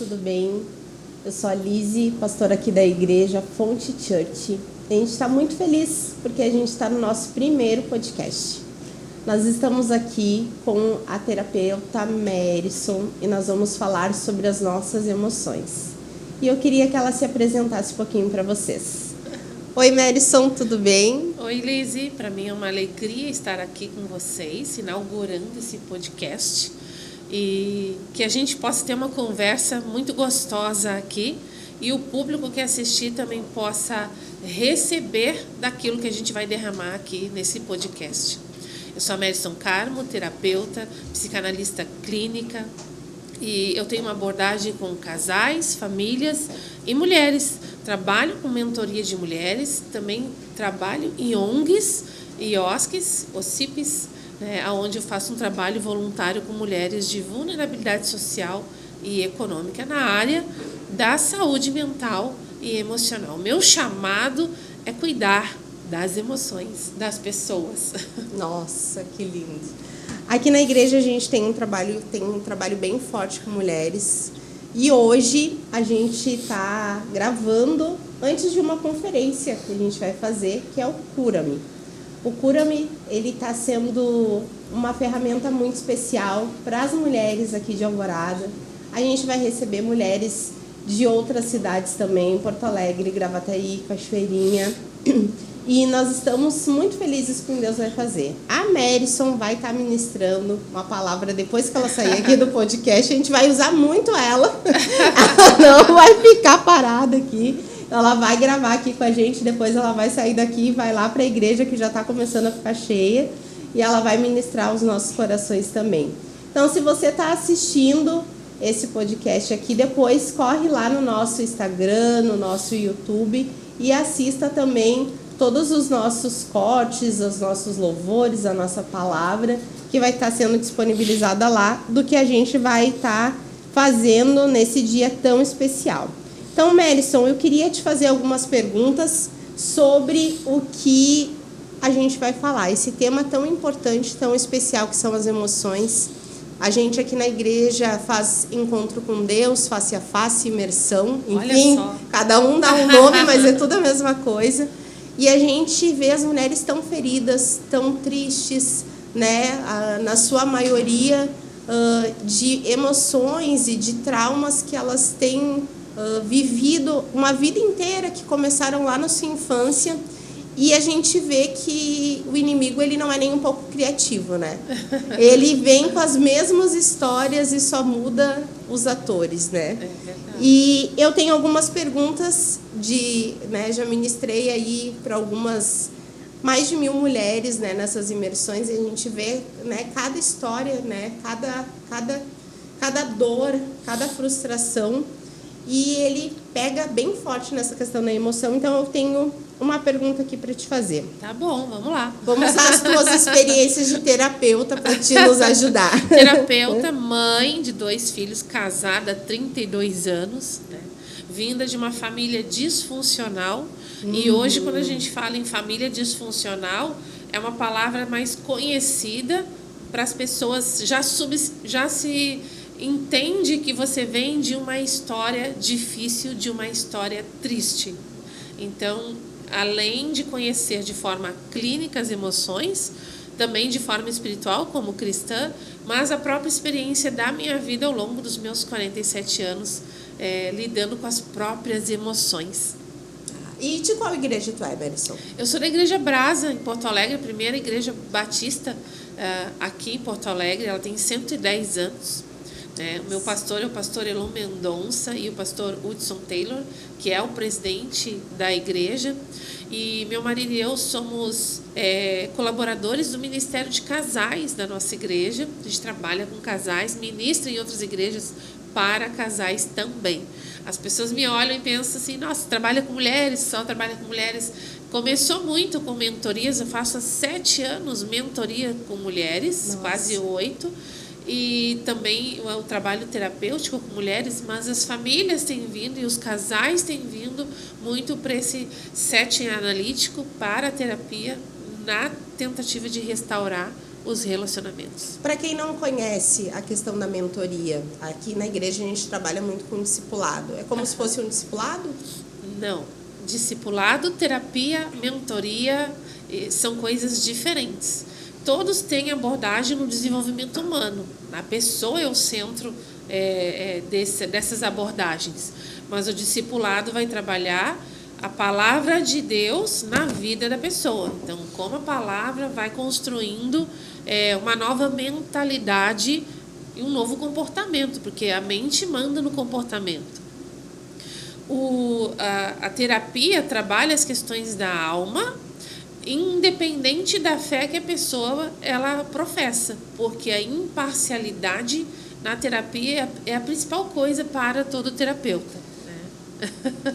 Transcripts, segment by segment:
tudo bem? Eu sou a Lizzy, pastora aqui da igreja Fonte Church. A gente está muito feliz porque a gente está no nosso primeiro podcast. Nós estamos aqui com a terapeuta Merison e nós vamos falar sobre as nossas emoções. E eu queria que ela se apresentasse um pouquinho para vocês. Oi, Merison, tudo bem? Oi, Lizzy. Para mim é uma alegria estar aqui com vocês, inaugurando esse podcast. E que a gente possa ter uma conversa muito gostosa aqui e o público que assistir também possa receber daquilo que a gente vai derramar aqui nesse podcast. Eu sou a Merison Carmo, terapeuta, psicanalista clínica, e eu tenho uma abordagem com casais, famílias e mulheres. Trabalho com mentoria de mulheres, também trabalho em ONGs, IOSCs, OCIPs, onde eu faço um trabalho voluntário com mulheres de vulnerabilidade social e econômica na área da saúde mental e emocional. Meu chamado é cuidar das emoções das pessoas. Nossa, que lindo! Aqui na igreja a gente tem um trabalho bem forte com mulheres. E hoje a gente está gravando antes de uma conferência que a gente vai fazer, que é o Cura-me. O Cura-me, ele está sendo uma ferramenta muito especial para as mulheres aqui de Alvorada. A gente vai receber mulheres de outras cidades também, Porto Alegre, Gravataí, Cachoeirinha. E nós estamos muito felizes com o que Deus vai fazer. A Merison vai estar ministrando uma palavra depois que ela sair aqui do podcast. A gente vai usar muito ela. Ela não vai ficar parada aqui. Ela vai gravar aqui com a gente. Depois ela vai sair daqui e vai lá para a igreja que já está começando a ficar cheia. E ela vai ministrar os nossos corações também. Então, se você está assistindo esse podcast aqui, depois corre lá no nosso Instagram, no nosso YouTube e assista também todos os nossos cortes, os nossos louvores, a nossa palavra, que vai estar sendo disponibilizada lá, do que a gente vai estar fazendo nesse dia tão especial. Então, Merison, eu queria te fazer algumas perguntas sobre o que a gente vai falar. Esse tema tão importante, tão especial, que são as emoções. A gente aqui na igreja faz encontro com Deus, face a face, imersão, enfim, cada um dá um nome, mas é tudo a mesma coisa. E a gente vê as mulheres tão feridas, tão tristes, né? Na sua maioria de emoções e de traumas que elas têm vivido uma vida inteira, que começaram lá na sua infância. E a gente vê que o inimigo, ele não é nem um pouco criativo, né? Ele vem com as mesmas histórias e só muda os atores, né? É verdade. E eu tenho algumas perguntas já ministrei aí para mais de 1.000 mulheres, né, nessas imersões, e a gente vê, né, cada história, né, cada dor, cada frustração, e ele pega bem forte nessa questão da emoção. Então eu tenho uma pergunta aqui para te fazer. Tá bom, vamos lá. Vamos usar as tuas experiências de terapeuta para te nos ajudar. Terapeuta, mãe de 2 filhos, casada há 32 anos, né? Vinda de uma família disfuncional. E hoje, quando a gente fala em família disfuncional, é uma palavra mais conhecida para as pessoas. Já se entende que você vem de uma história difícil, de uma história triste. Então, além de conhecer de forma clínica as emoções, também de forma espiritual, como cristã, mas a própria experiência da minha vida ao longo dos meus 47 anos, lidando com as próprias emoções. E de qual igreja tu é, Merison? Eu sou da Igreja Brasa, em Porto Alegre, a primeira igreja batista aqui em Porto Alegre. Ela tem 110 anos. O meu pastor é o pastor Elon Mendonça e o pastor Hudson Taylor, que é o presidente da igreja. E meu marido e eu somos colaboradores do Ministério de Casais da nossa igreja. A gente trabalha com casais, ministra em outras igrejas para casais também. As pessoas me olham e pensam assim: nossa, trabalha com mulheres, só trabalha com mulheres. Começou muito com mentorias, eu faço há 7 anos mentoria com mulheres, nossa, quase 8. E também o trabalho terapêutico com mulheres, mas as famílias têm vindo e os casais têm vindo muito para esse setting analítico para a terapia, na tentativa de restaurar os relacionamentos. Para quem não conhece a questão da mentoria, aqui na igreja a gente trabalha muito com discipulado. É como se fosse um discipulado? Não. Discipulado, terapia, mentoria são coisas diferentes. Todos têm abordagem no desenvolvimento humano. A pessoa é o centro dessas abordagens. Mas o discipulado vai trabalhar a palavra de Deus na vida da pessoa. Então, como a palavra vai construindo uma nova mentalidade e um novo comportamento, porque a mente manda no comportamento. A terapia trabalha as questões da alma, independente da fé que a pessoa ela professa, porque a imparcialidade na terapia é a principal coisa para todo terapeuta, né?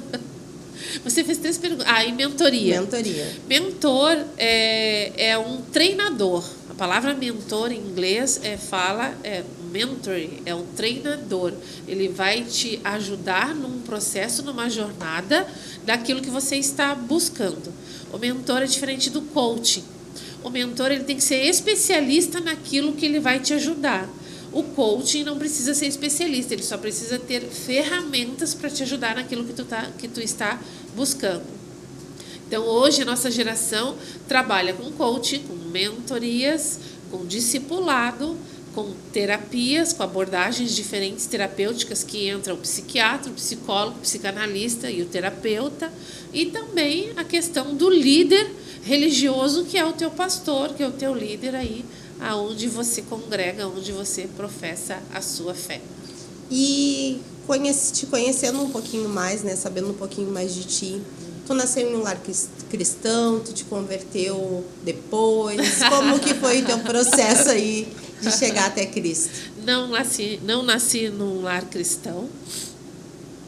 Você fez 3 perguntas. E mentoria. Mentor é um treinador. A palavra mentor em inglês mentor, é um treinador. Ele vai te ajudar num processo, numa jornada daquilo que você está buscando. O mentor é diferente do coaching. O mentor ele tem que ser especialista naquilo que ele vai te ajudar. O coaching não precisa ser especialista, ele só precisa ter ferramentas para te ajudar naquilo que tu está buscando. Então, hoje, a nossa geração trabalha com coaching, com mentorias, com discipulado, com terapias, com abordagens diferentes terapêuticas que entram o psiquiatra, o psicólogo, o psicanalista e o terapeuta, e também a questão do líder religioso, que é o teu pastor, que é o teu líder aí, aonde você congrega, onde você professa a sua fé. E te conhecendo um pouquinho mais, né, sabendo um pouquinho mais de ti, tu nasceu em um lar cristão, tu te converteu depois, como que foi o teu processo aí de chegar até Cristo? Não nasci num lar cristão,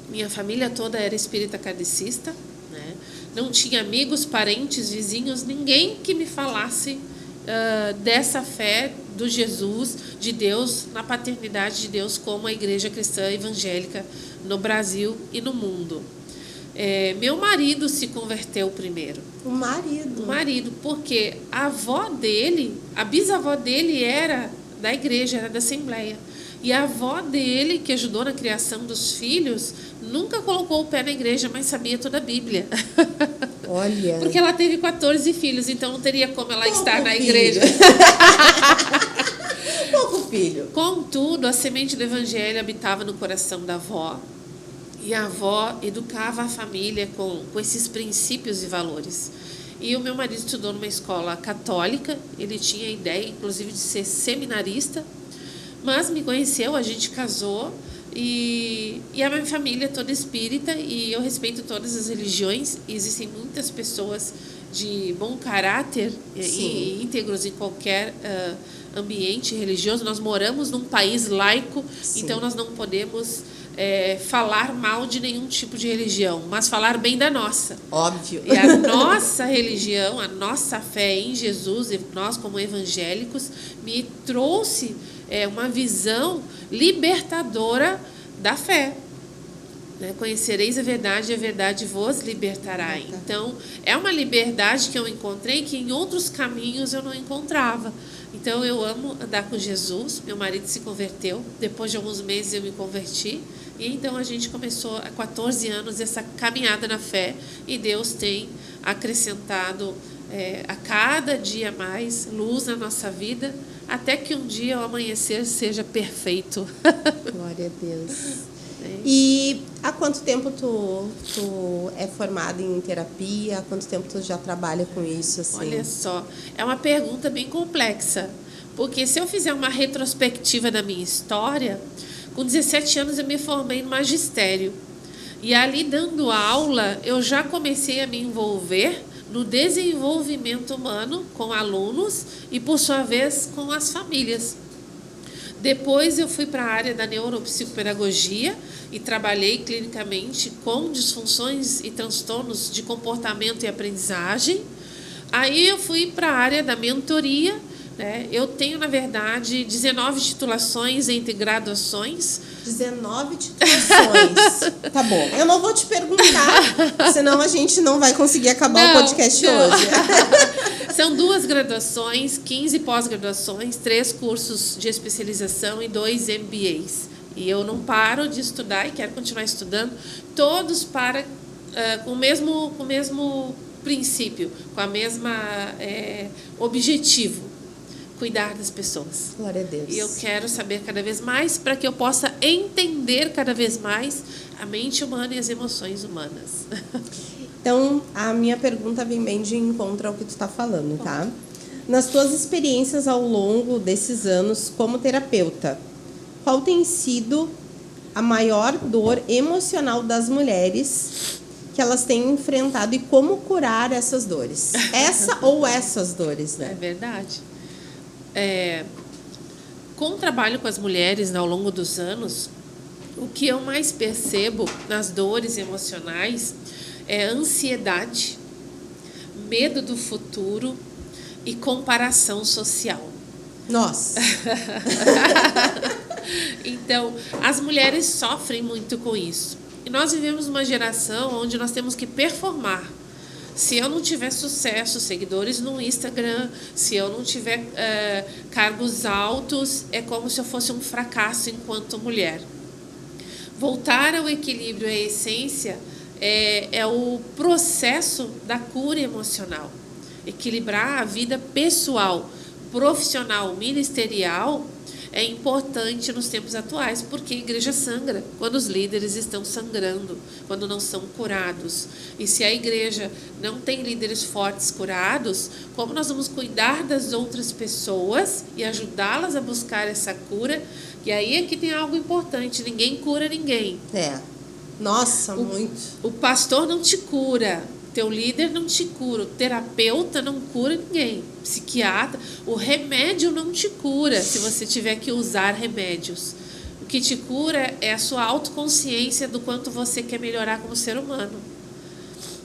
minha família toda era espírita kardecista, né? Não tinha amigos, parentes, vizinhos, ninguém que me falasse dessa fé do Jesus, de Deus, na paternidade de Deus, como a igreja cristã evangélica no Brasil e no mundo. Meu marido se converteu primeiro. O marido? O marido, porque a avó dele, a bisavó dele era da igreja, era da Assembleia. E a avó dele, que ajudou na criação dos filhos, nunca colocou o pé na igreja, mas sabia toda a Bíblia. Olha. Porque ela teve 14 filhos, então não teria como ela estar na igreja. Pouco filho. Contudo, a semente do evangelho habitava no coração da avó. E a avó educava a família com esses princípios e valores. E o meu marido estudou numa escola católica, ele tinha a ideia, inclusive, de ser seminarista, mas me conheceu, a gente casou, e a minha família é toda espírita, e eu respeito todas as religiões, e existem muitas pessoas de bom caráter e íntegros em qualquer ambiente religioso. Nós moramos num país laico, sim, então nós não podemos falar mal de nenhum tipo de religião, mas falar bem da nossa. Óbvio. E a nossa religião, a nossa fé em Jesus, e nós como evangélicos, me trouxe uma visão libertadora da fé. Conhecereis a verdade e a verdade vos libertará. Então, é uma liberdade que eu encontrei que em outros caminhos eu não encontrava. Então, eu amo andar com Jesus. Meu marido se converteu. Depois de alguns meses eu me converti. E então a gente começou há 14 anos essa caminhada na fé. E Deus tem acrescentado a cada dia mais luz na nossa vida, até que um dia o amanhecer seja perfeito. Glória a Deus. E há quanto tempo tu é formada em terapia? Há quanto tempo tu já trabalha com isso? Assim? Olha só, é uma pergunta bem complexa, porque se eu fizer uma retrospectiva da minha história, com 17 anos eu me formei no magistério. E ali dando aula, eu já comecei a me envolver no desenvolvimento humano com alunos e, por sua vez, com as famílias. Depois eu fui para a área da neuropsicopedagogia e trabalhei clinicamente com disfunções e transtornos de comportamento e aprendizagem. Aí eu fui para a área da mentoria, né? Eu tenho, na verdade, 19 titulações entre graduações. 19 titulações. Tá bom. Eu não vou te perguntar, senão a gente não vai conseguir acabar o podcast hoje. São 2 graduações, 15 pós-graduações, 3 cursos de especialização e 2 MBAs. E eu não paro de estudar e quero continuar estudando, todos com o mesmo princípio, com a mesma objetivo, cuidar das pessoas. Glória a Deus. E eu quero saber cada vez mais para que eu possa entender cada vez mais a mente humana e as emoções humanas. Então, a minha pergunta vem bem de encontro ao que tu está falando, tá? Nas tuas experiências ao longo desses anos como terapeuta, qual tem sido a maior dor emocional das mulheres que elas têm enfrentado e como curar essas dores? Essas dores, né? É verdade. Com o trabalho com as mulheres, né, ao longo dos anos, o que eu mais percebo nas dores emocionais é ansiedade, medo do futuro e comparação social. Nossa! Então, as mulheres sofrem muito com isso. E nós vivemos uma geração onde nós temos que performar. Se eu não tiver sucesso, seguidores no Instagram, se eu não tiver cargos altos, é como se eu fosse um fracasso enquanto mulher. Voltar ao equilíbrio, à essência, é o processo da cura emocional. Equilibrar a vida pessoal, profissional, ministerial é importante nos tempos atuais, porque a igreja sangra quando os líderes estão sangrando, quando não são curados. E se a igreja não tem líderes fortes curados, como nós vamos cuidar das outras pessoas e ajudá-las a buscar essa cura? E aí é que tem algo importante, ninguém cura ninguém. Nossa, muito. O pastor não te cura, teu líder não te cura, o terapeuta não cura ninguém, psiquiatra, o remédio não te cura se você tiver que usar remédios. O que te cura é a sua autoconsciência do quanto você quer melhorar como ser humano.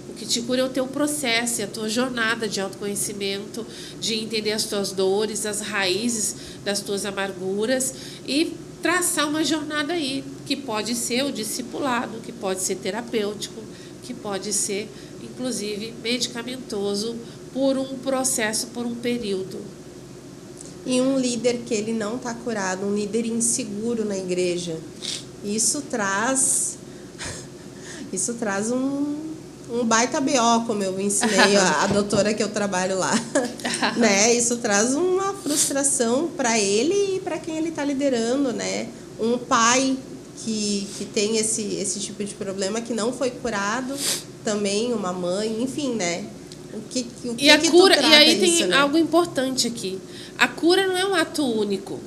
O que te cura é o teu processo, é a tua jornada de autoconhecimento, de entender as tuas dores, as raízes das tuas amarguras e traçar uma jornada aí, que pode ser o discipulado, que pode ser terapêutico, que pode ser, inclusive, medicamentoso por um processo, por um período. E um líder que ele não está curado, um líder inseguro na igreja, isso traz um baita BO, como eu ensinei a doutora que eu trabalho lá. Né? Isso traz uma frustração para ele e para quem ele está liderando, né? Um pai que tem esse tipo de problema que não foi curado, também uma mãe, enfim, né? E a cura, e aí isso, tem né? algo importante aqui. A cura não é um ato único,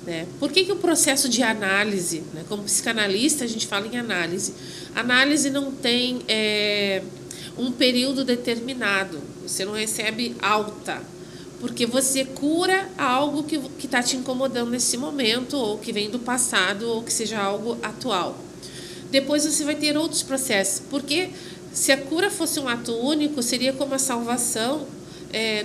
né? Por que o processo de análise, né? Como psicanalista a gente fala em análise. Análise não tem um período determinado. Você não recebe alta, porque você cura algo que está te incomodando nesse momento, ou que vem do passado, ou que seja algo atual. Depois você vai ter outros processos, porque se a cura fosse um ato único, seria como a salvação,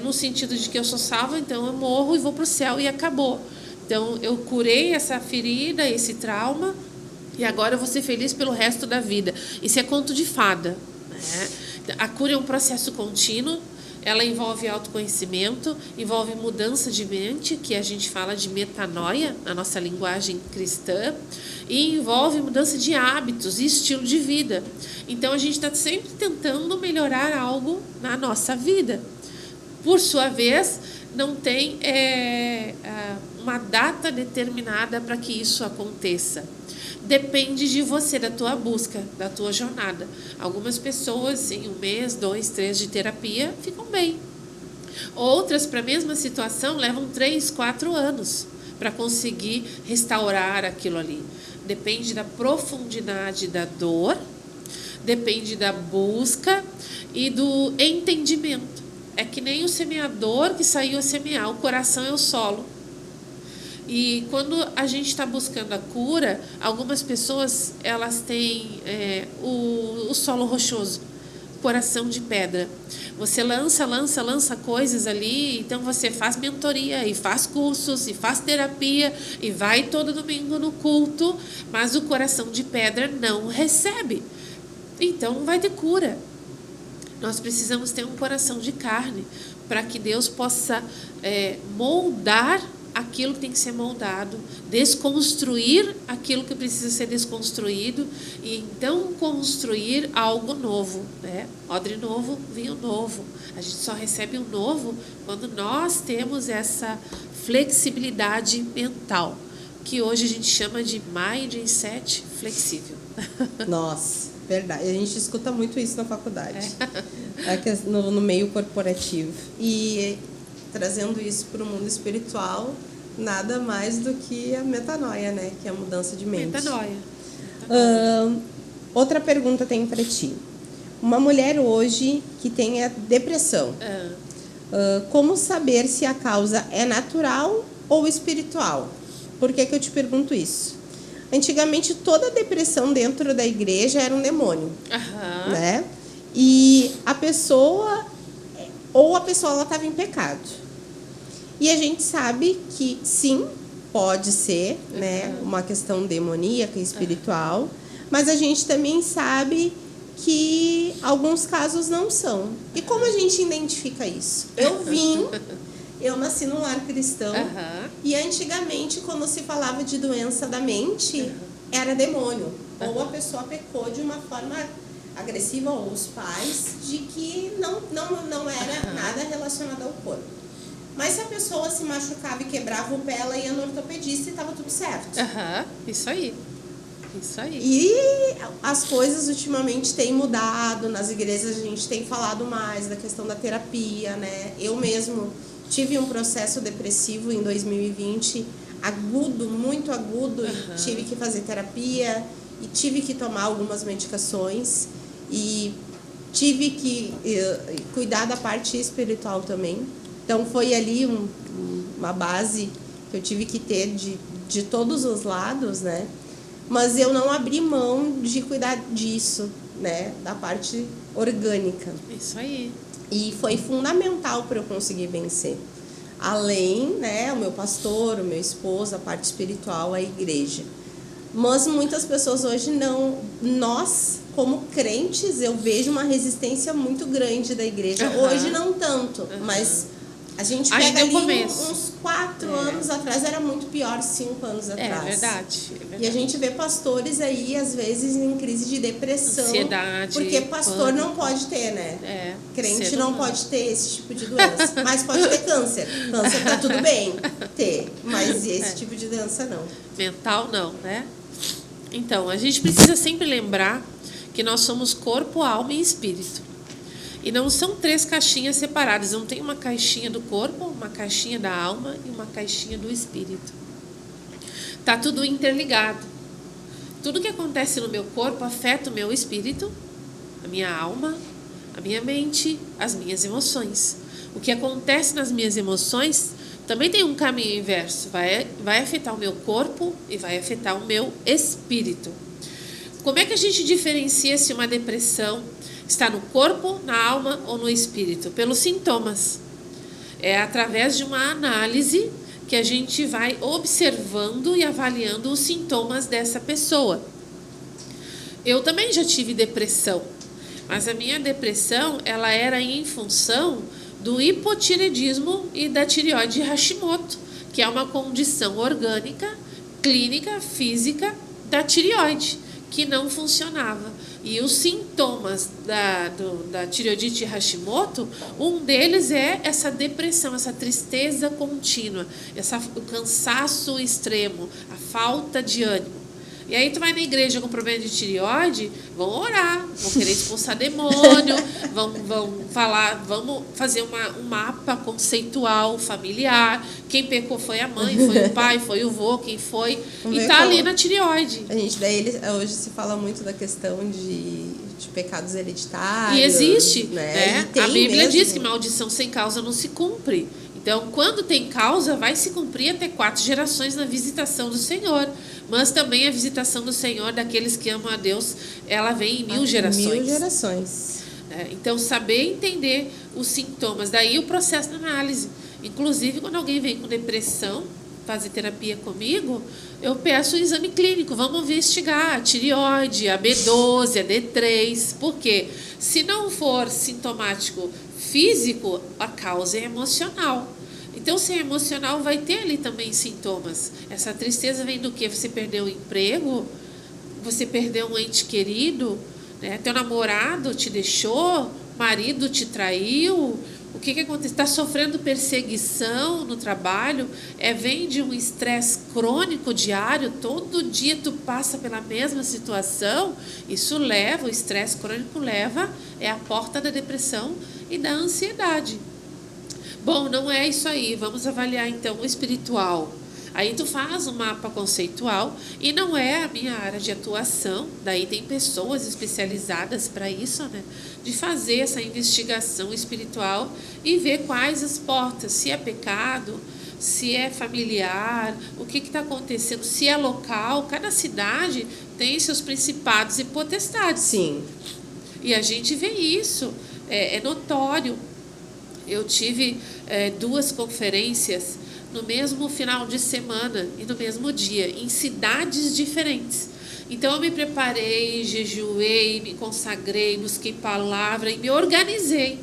no sentido de que eu sou salva, então eu morro e vou para o céu e acabou. Então eu curei essa ferida, esse trauma, e agora eu vou ser feliz pelo resto da vida. Isso é conto de fada, né? A cura é um processo contínuo. Ela envolve autoconhecimento, envolve mudança de mente, que a gente fala de metanoia, na nossa linguagem cristã, e envolve mudança de hábitos e estilo de vida. Então, a gente está sempre tentando melhorar algo na nossa vida. Por sua vez, não tem uma data determinada para que isso aconteça. Depende de você, da tua busca, da tua jornada. Algumas pessoas, em 1 mês, 2, 3 de terapia, ficam bem. Outras, para a mesma situação, levam 3, 4 anos para conseguir restaurar aquilo ali. Depende da profundidade da dor, depende da busca e do entendimento. É que nem o semeador que saiu a semear, o coração é o solo. E quando a gente está buscando a cura, algumas pessoas elas têm o solo rochoso, coração de pedra. Você lança coisas ali, então você faz mentoria, e faz cursos, e faz terapia, e vai todo domingo no culto, mas o coração de pedra não recebe. Então não vai ter cura. Nós precisamos ter um coração de carne, para que Deus possa moldar aquilo que tem que ser moldado, desconstruir aquilo que precisa ser desconstruído e então construir algo novo, né? Odre novo, vinho novo. A gente só recebe o novo quando nós temos essa flexibilidade mental, que hoje a gente chama de mindset flexível. Nossa, verdade. A gente escuta muito isso na faculdade, no meio corporativo. E trazendo isso para o mundo espiritual, nada mais do que a metanoia, né? Que é a mudança de mente. Metanoia. Outra pergunta tem para ti. Uma mulher hoje que tenha depressão, como saber se a causa é natural ou espiritual? Por que eu te pergunto isso? Antigamente, toda depressão dentro da igreja era um demônio, né? E a pessoa ela estava em pecado. E a gente sabe que, sim, pode ser, né, uma questão demoníaca, espiritual, mas a gente também sabe que alguns casos não são. E como a gente identifica isso? Eu nasci num lar cristão e antigamente, quando se falava de doença da mente, era demônio. Ou a pessoa pecou de uma forma agressiva, ou os pais, de que não era nada relacionado ao corpo. Mas se a pessoa se machucava e quebrava o pé, ela ia no ortopedista e estava tudo certo. Isso aí. E as coisas ultimamente têm mudado. Nas igrejas a gente tem falado mais da questão da terapia, né? Eu mesmo tive um processo depressivo em 2020, muito agudo, e tive que fazer terapia e tive que tomar algumas medicações e tive que cuidar da parte espiritual também. Então foi ali uma base que eu tive que ter de todos os lados, né? Mas eu não abri mão de cuidar disso, né? Da parte orgânica. Isso aí. E foi fundamental para eu conseguir vencer. Além, né, o meu pastor, o meu esposo, a parte espiritual, a igreja. Mas muitas pessoas hoje não... Nós, como crentes, eu vejo uma resistência muito grande da igreja. Hoje não tanto, mas... A gente pega ali uns 4 anos atrás, era muito pior, 5 anos atrás. É verdade. E a gente vê pastores aí, às vezes, em crise de depressão. Ansiedade. Porque pastor não pode ter, né? Crente não pode ter esse tipo de doença. Mas pode ter câncer. Câncer tá tudo bem ter, mas esse tipo de doença não. Mental não, né? Então, a gente precisa sempre lembrar que nós somos corpo, alma e espírito. E não são 3 caixinhas separadas. Não tem uma caixinha do corpo, uma caixinha da alma e uma caixinha do espírito. Tá tudo interligado. Tudo que acontece no meu corpo afeta o meu espírito, a minha alma, a minha mente, as minhas emoções. O que acontece nas minhas emoções também tem um caminho inverso. Vai afetar o meu corpo e vai afetar o meu espírito. Como é que a gente diferencia se uma depressão está no corpo, na alma ou no espírito? Pelos sintomas. É através de uma análise que a gente vai observando e avaliando os sintomas dessa pessoa. Eu também já tive depressão, mas a minha depressão ela era em função do hipotireoidismo e da tireoide Hashimoto, que é uma condição orgânica, clínica, física da tireoide, que não funcionava. E os sintomas da tireoidite Hashimoto, um deles é essa depressão, essa tristeza contínua, o cansaço extremo, a falta de ânimo. E aí tu vai na igreja com problema de tireoide, vão orar, vão querer expulsar demônio, vão falar, vamos fazer um mapa conceitual, familiar. Quem pecou foi a mãe, foi o pai, foi o vô, quem foi. E tá ali na tireoide. A gente, hoje se fala muito da questão de pecados hereditários. E existe, né? A Bíblia diz que maldição sem causa não se cumpre. Então, quando tem causa, vai se cumprir até 4 gerações na visitação do Senhor. Mas também a visitação do Senhor daqueles que amam a Deus, ela vem em 1000 gerações. 1000 gerações. Então, saber entender os sintomas. Daí o processo da análise. Inclusive, quando alguém vem com depressão, fazer terapia comigo, eu peço o exame clínico, vamos investigar a tireoide, a B12, a D3. Por quê? Se não for sintomático físico, a causa é emocional. Então, se é emocional, vai ter ali também sintomas. Essa tristeza vem do quê? Você perdeu o emprego, você perdeu um ente querido, né? Teu namorado te deixou, marido te traiu. O que acontece? Está sofrendo perseguição no trabalho, vem de um estresse crônico diário, todo dia tu passa pela mesma situação, isso leva, o estresse crônico leva, é a porta da depressão e da ansiedade. Bom, não é isso aí, vamos avaliar então o espiritual. Aí tu faz um mapa conceitual e não é a minha área de atuação, daí tem pessoas especializadas para isso, né? De fazer essa investigação espiritual e ver quais as portas, se é pecado, se é familiar, o que está acontecendo, se é local. Cada cidade tem seus principados e potestades. Sim. E a gente vê isso, é notório. Eu tive 2 conferências no mesmo final de semana e no mesmo dia, em cidades diferentes. Então eu me preparei, jejuei, me consagrei, busquei palavra e me organizei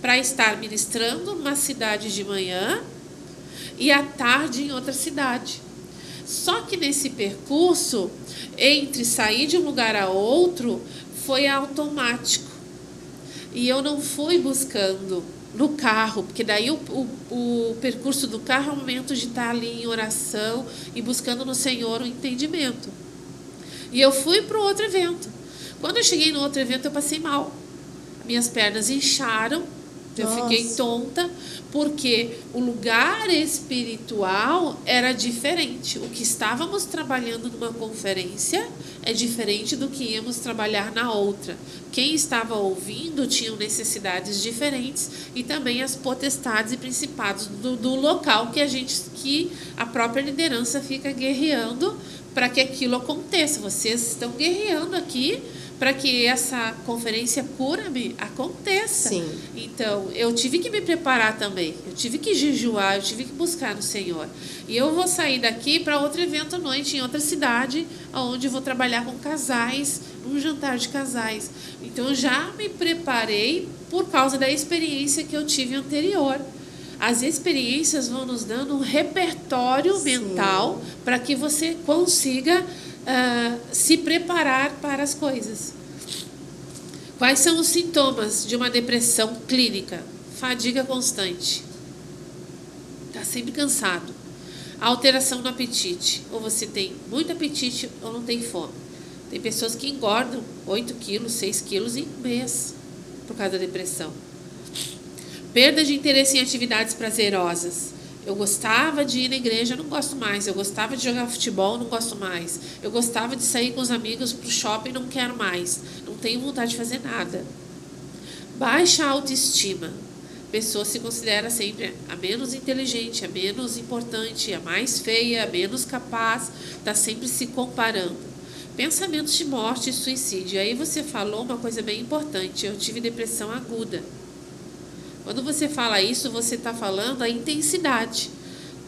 para estar ministrando numa cidade de manhã e à tarde em outra cidade. Só que nesse percurso, entre sair de um lugar a outro, foi automático. E eu não fui buscando no carro, porque daí o percurso do carro é um momento de estar ali em oração e buscando no Senhor o entendimento. E eu fui para o outro evento. Quando eu cheguei no outro evento, eu passei mal. Minhas pernas incharam, eu fiquei tonta, porque o lugar espiritual era diferente. O que estávamos trabalhando numa conferência é diferente do que íamos trabalhar na outra. Quem estava ouvindo tinham necessidades diferentes e também as potestades e principados do local que a própria liderança fica guerreando para que aquilo aconteça. Vocês estão guerreando aqui para que essa conferência Cura-me aconteça. Sim. Então, eu tive que me preparar também. Eu tive que jejuar, eu tive que buscar no Senhor. E eu vou sair daqui para outro evento à noite em outra cidade, onde eu vou trabalhar com casais, um jantar de casais. Então, eu já me preparei por causa da experiência que eu tive anterior. As experiências vão nos dando um repertório mental para que você consiga se preparar para as coisas. Quais são os sintomas de uma depressão clínica? Fadiga constante. Está sempre cansado. Alteração no apetite. Ou você tem muito apetite ou não tem fome. Tem pessoas que engordam 8 quilos, 6 quilos em um mês por causa da depressão. Perda de interesse em atividades prazerosas. Eu gostava de ir na igreja, não gosto mais. Eu gostava de jogar futebol, não gosto mais. Eu gostava de sair com os amigos para o shopping, não quero mais. Não tenho vontade de fazer nada. Baixa autoestima. A pessoa se considera sempre a menos inteligente, a menos importante, a mais feia, a menos capaz. Está sempre se comparando. Pensamentos de morte e suicídio. Aí você falou uma coisa bem importante. Eu tive depressão aguda. Quando você fala isso, você está falando a intensidade.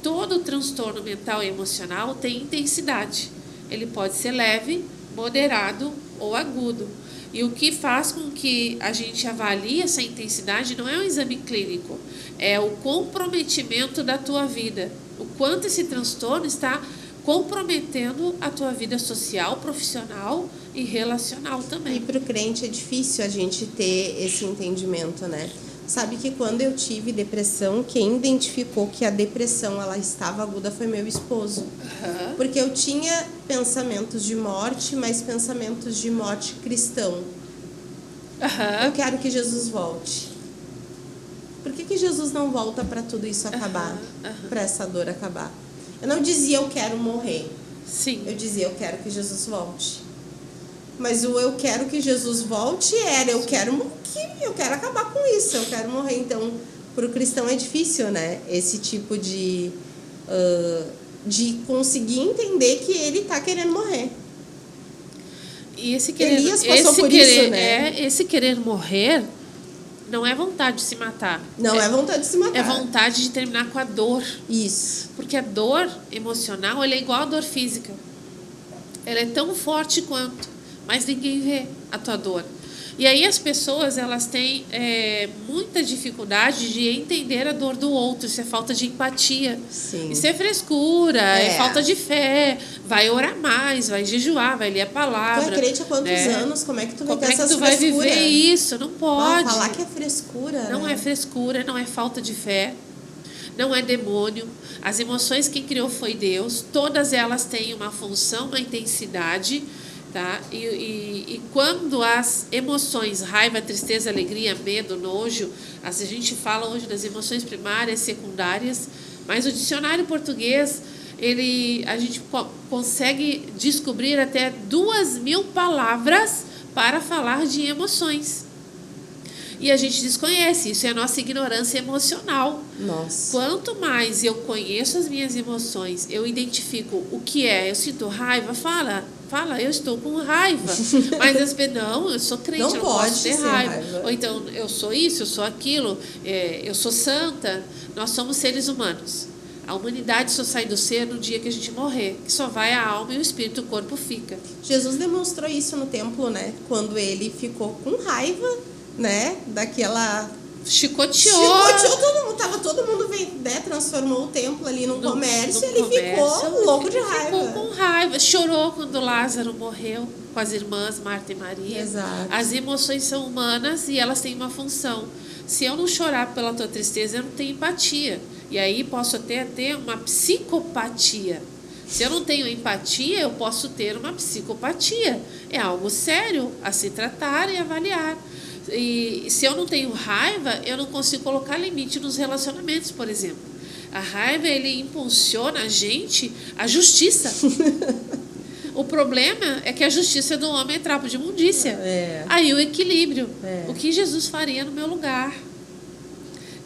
Todo transtorno mental e emocional tem intensidade. Ele pode ser leve, moderado ou agudo. E o que faz com que a gente avalie essa intensidade não é um exame clínico, é o comprometimento da tua vida. O quanto esse transtorno está comprometendo a tua vida social, profissional e relacional também. E para o crente é difícil a gente ter esse entendimento, né? Sabe que quando eu tive depressão, quem identificou que a depressão ela estava aguda foi meu esposo. Uhum. Porque eu tinha pensamentos de morte, mas pensamentos de morte cristão. Uhum. Eu quero que Jesus volte. Por que Jesus não volta para tudo isso acabar? Para essa dor acabar? Eu não dizia eu quero morrer. Sim. Eu dizia eu quero que Jesus volte. Mas o eu quero que Jesus volte era eu quero acabar com isso, eu quero morrer. Então, para o cristão é difícil, né? Esse tipo de conseguir entender que ele está querendo morrer. E esse querer, Elias passou por isso, né? Esse querer morrer não é vontade de se matar. Não é vontade de se matar. É vontade de terminar com a dor. Isso. Porque a dor emocional, ela é igual à dor física. Ela é tão forte quanto, mas ninguém vê a tua dor. E aí as pessoas, elas têm muita dificuldade de entender a dor do outro. Isso é falta de empatia. Sim. Isso é frescura, é falta de fé. Vai orar mais, vai jejuar, vai ler a palavra. Tu é crente há quantos anos? Como é que tu vai ter essas vai viver isso? Não pode. Falar que é frescura. Não é frescura, não é falta de fé. Não é demônio. As emoções quem criou foi Deus. Todas elas têm uma função, uma intensidade. Tá? E quando as emoções, raiva, tristeza, alegria, medo, nojo, a gente fala hoje das emoções primárias, secundárias, mas o dicionário português, a gente consegue descobrir até 2.000 palavras para falar de emoções. E a gente desconhece, isso é a nossa ignorância emocional. Nossa. Quanto mais eu conheço as minhas emoções, eu identifico o que é, eu sinto raiva, fala, eu estou com raiva. Mas as pessoas, não, eu sou crente, não posso ter raiva. Ou então, eu sou isso, eu sou aquilo, eu sou santa. Nós somos seres humanos. A humanidade só sai do ser no dia que a gente morrer, que só vai a alma e o espírito, o corpo fica. Jesus demonstrou isso no templo, né? Quando ele ficou com raiva, né? Daquela... Chicoteou todo mundo, tava todo mundo, né? Transformou o templo ali num comércio e ele ficou louco de raiva. Ficou com raiva, chorou quando Lázaro morreu com as irmãs Marta e Maria. Exato. As emoções são humanas e elas têm uma função. Se eu não chorar pela tua tristeza, eu não tenho empatia. E aí posso até ter uma psicopatia. Se eu não tenho empatia, eu posso ter uma psicopatia. É algo sério a se tratar e avaliar. E se eu não tenho raiva, eu não consigo colocar limite nos relacionamentos, por exemplo. A raiva, ele impulsiona a gente à justiça. O problema é que a justiça do homem é trapo de imundícia. Aí o equilíbrio. O que Jesus faria no meu lugar?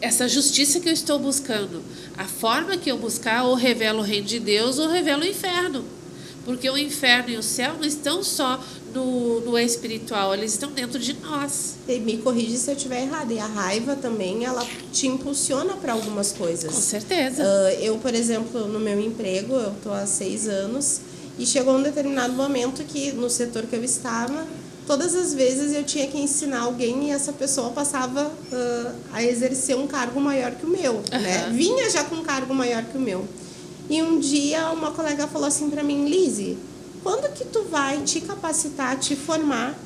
Essa justiça que eu estou buscando, a forma que eu buscar, ou revela o reino de Deus, ou revela o inferno. Porque o inferno e o céu não estão só no espiritual, eles estão dentro de nós. E me corrige se eu estiver errada. E a raiva também, ela te impulsiona para algumas coisas. Com certeza. Eu, por exemplo, no meu emprego, eu estou há 6 anos, e chegou um determinado momento que, no setor que eu estava, todas as vezes eu tinha que ensinar alguém e essa pessoa passava a exercer um cargo maior que o meu, né? Vinha já com um cargo maior que o meu. E um dia uma colega falou assim para mim: Lise, quando que tu vai te capacitar, te formar?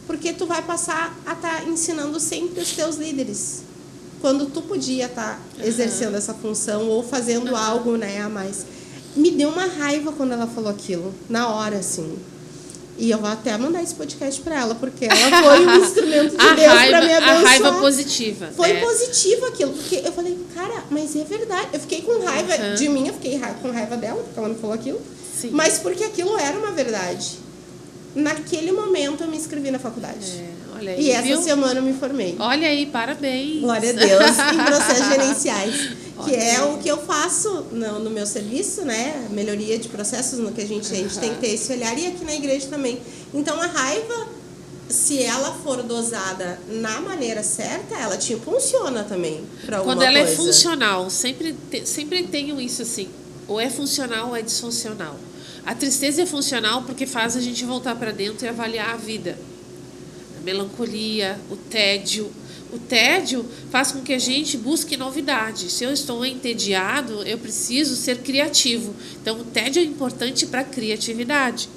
Porque tu vai passar a estar ensinando sempre os teus líderes. Quando tu podia estar exercendo essa função ou fazendo algo, né, a mais. Me deu uma raiva quando ela falou aquilo, na hora, assim. E eu vou até mandar esse podcast para ela, porque ela foi um instrumento de Deus para me abençoar. A raiva positiva. Foi positivo aquilo, porque eu falei, cara, mas é verdade. Eu fiquei com raiva de mim, eu fiquei com raiva dela, porque ela me falou aquilo. Sim. Mas porque aquilo era uma verdade. Naquele momento eu me inscrevi na faculdade. Olha aí, e essa semana eu me formei. Olha aí, parabéns. Glória a Deus, em processos gerenciais. Que é o que eu faço no meu serviço, né? Melhoria de processos, no que a gente tem que ter esse olhar. E aqui na igreja também. Então a raiva, se ela for dosada na maneira certa, ela te impulsiona também para alguma coisa. Quando ela é funcional, sempre tenho isso assim. Ou é funcional ou é disfuncional. A tristeza é funcional porque faz a gente voltar para dentro e avaliar a vida. A melancolia, o tédio. O tédio faz com que a gente busque novidade. Se eu estou entediado, eu preciso ser criativo. Então, o tédio é importante para a criatividade.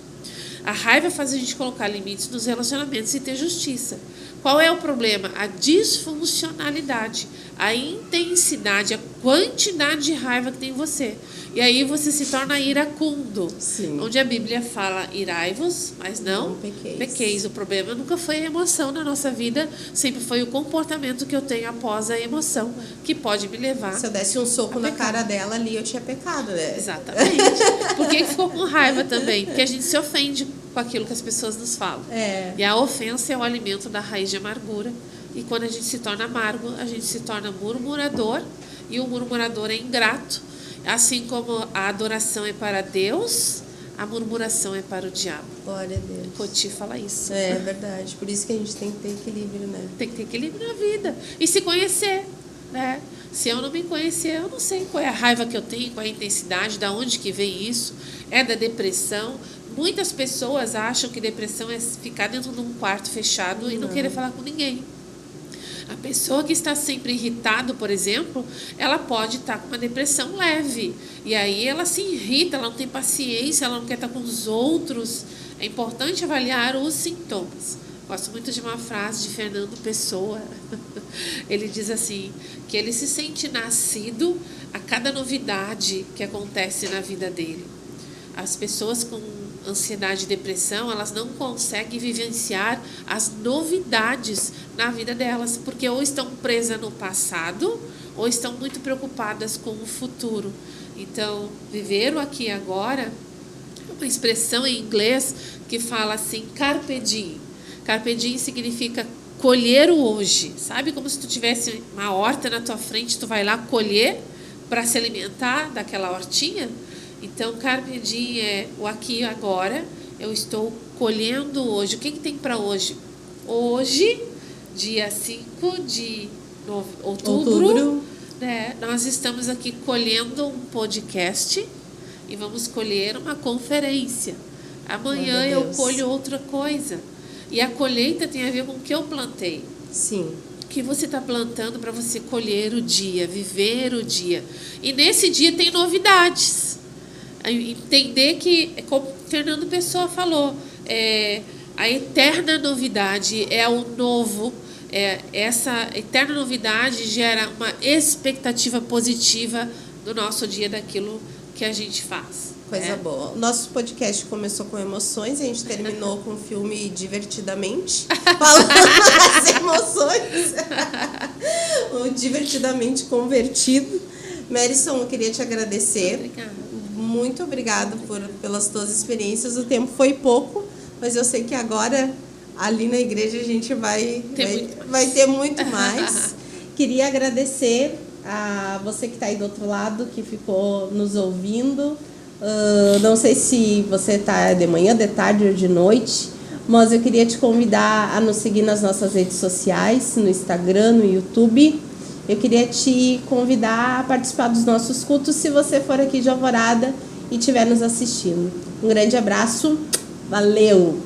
A raiva faz a gente colocar limites nos relacionamentos e ter justiça. Qual é o problema? A disfuncionalidade, a intensidade, a quantidade de raiva que tem em você. E aí você se torna iracundo. Sim. Onde a Bíblia fala irai-vos, mas não pequeis. O problema nunca foi a emoção na nossa vida, sempre foi o comportamento que eu tenho após a emoção, que pode me levar. Se eu desse um soco na cara dela ali, eu tinha pecado, né? Exatamente. Por que ficou com raiva também? Porque a gente se ofende com aquilo que as pessoas nos falam. E a ofensa é o alimento da raiz de amargura. E quando a gente se torna amargo, a gente se torna murmurador. E o murmurador é ingrato. Assim como a adoração é para Deus, a murmuração é para o diabo. Glória a Deus. Coti fala isso. É verdade. Por isso que a gente tem que ter equilíbrio, né? Tem que ter equilíbrio na vida. E se conhecer, né? Se eu não me conhecer, eu não sei qual é a raiva que eu tenho, qual é a intensidade, de onde que vem isso. É da depressão. Muitas pessoas acham que depressão é ficar dentro de um quarto fechado e não querer falar com ninguém. A pessoa que está sempre irritada, por exemplo, ela pode estar com uma depressão leve. E aí ela se irrita, ela não tem paciência, ela não quer estar com os outros. É importante avaliar os sintomas. Gosto muito de uma frase de Fernando Pessoa. Ele diz assim, que ele se sente nascido a cada novidade que acontece na vida dele. As pessoas com ansiedade e depressão, elas não conseguem vivenciar as novidades na vida delas, porque ou estão presas no passado, ou estão muito preocupadas com o futuro. Então, viver o aqui e agora, uma expressão em inglês que fala assim, carpe diem. Carpe diem significa colher o hoje. Sabe como se tu tivesse uma horta na tua frente, tu vai lá colher para se alimentar daquela hortinha? Então, carpe diem é o aqui e agora. Eu estou colhendo hoje. O que tem para hoje? Hoje, dia 5 de outubro, né, nós estamos aqui colhendo um podcast e vamos colher uma conferência. Amanhã eu colho outra coisa. E a colheita tem a ver com o que eu plantei. Sim. O que você está plantando para você colher o dia, viver o dia. E nesse dia tem novidades. Entender que, como Fernando Pessoa falou, a eterna novidade é o novo. Essa eterna novidade gera uma expectativa positiva do nosso dia, daquilo que a gente faz. Coisa boa. O nosso podcast começou com emoções, a gente terminou com o filme Divertidamente, falando das emoções. O Divertidamente Convertido. Merison, eu queria te agradecer. Obrigada. Muito obrigada pelas tuas experiências. O tempo foi pouco, mas eu sei que agora ali na igreja a gente vai ter muito mais. Queria agradecer a você que está aí do outro lado, que ficou nos ouvindo. Não sei se você está de manhã, de tarde ou de noite, mas eu queria te convidar a nos seguir nas nossas redes sociais, no Instagram, no YouTube. Eu queria te convidar a participar dos nossos cultos se você for aqui de Alvorada e estiver nos assistindo. Um grande abraço, valeu!